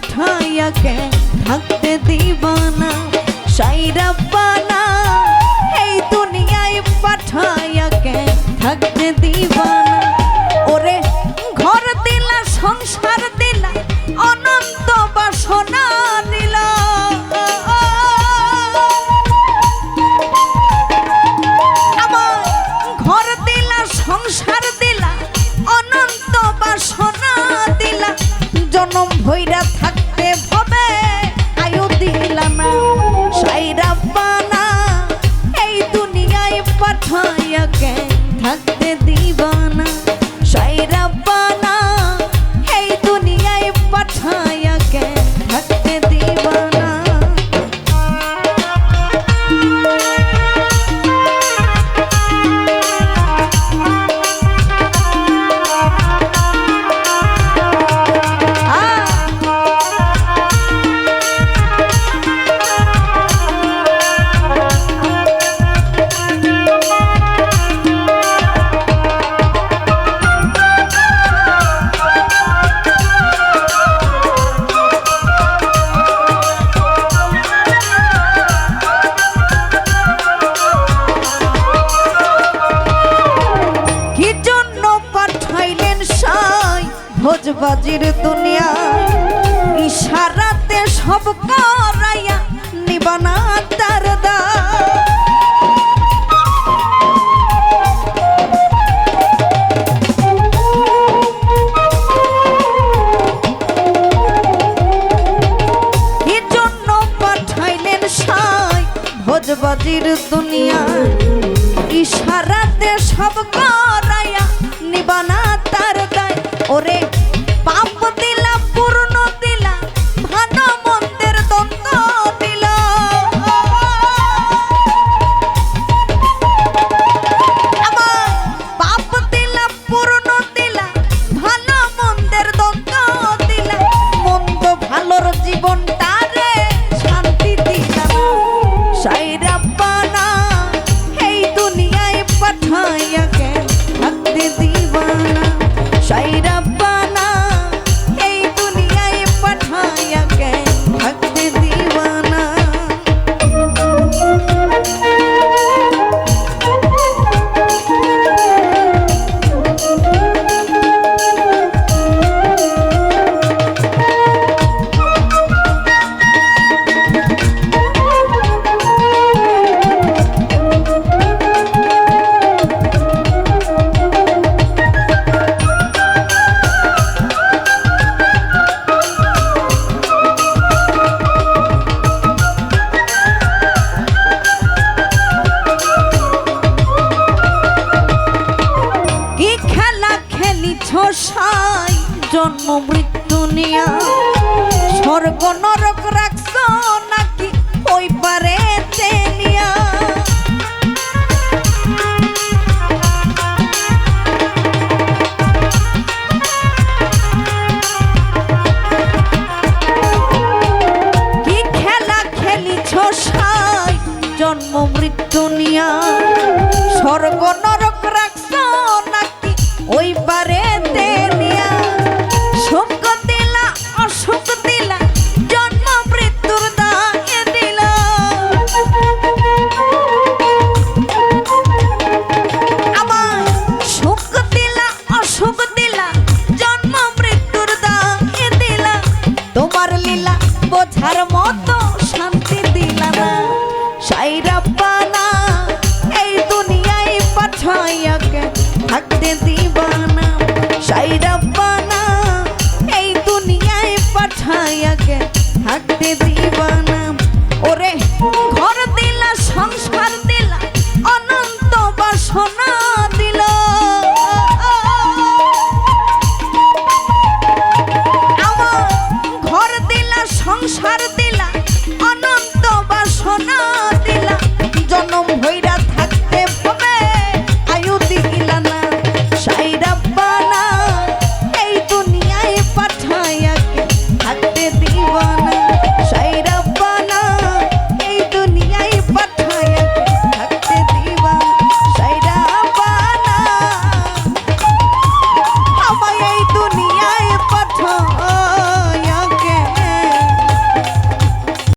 পাঠাইয়া কে থাকতে দিবানা সাইরাব্বানা এই দুনিয়ায় পাঠাইয়া কে থাকতে দিবানা ওরে ঘর দিলা সংসার দিলা অনন্ত বাসনা দিলা আমার ঘর দিলা সংসার দিলা অনন্ত বাসনা দিলা জনম ভৈরা থাকতে ভবে আয়ু দিলা না সাইরাব্বানা এই দুনিয়ায় পাঠাইয়া কে থাকতে দিবানা সাইরাব্বানা এই দুনিয়ায় পাঠাইয়া কে থাকতে দিবানা ভোজবাজির দুনিয়া ইশারাতে সব করাইয়া নিবানা তার দা কি জন্য পাঠাইলেন সাই ভোজবাজির দুনিয়া ইশারাতে সব করাইয়া নিবানা তার দায় ওরে পাপ দিলা পূর্ণ দিলা ভালো মন্দের দ্বন্দ্ব দিলা আবার পাপ দিলা পূর্ণ দিলা ভালো মন্দের দ্বন্দ্ব দিলা মন্দ ভালোর জীবনটারে শান্তি দিলা না সাইরাব্বানা এই দুনিয়ায় পাঠাইয়া কে থাকতে দিবানা সাইরাব্বানা এই দুনিয়ায় পাঠাইয়া কে থাকতে দিবানা সাই জন্ম মৃত্যু নিয়া স্বর্গ নরক রাখছ নাকি ওই পারে তেলিয়া কি খেলা খেলিছ সাই জন্ম মৃত্যু নিয়া স্বর্গ নরক রাখছ নাকি ওই পারে সুখ দিলা অসুখ দিলা জন্ম মৃত্যুর দায় দিলা আমার সুখ দিলা অসুখ দিলা জন্ম মৃত্যুর দায় দিলা তোমার লীলা বোঝার মতো শান্তি দিলা না সাইরাব্বানা এই দুনিয়ায় পাঠাইয়া কে থাকতে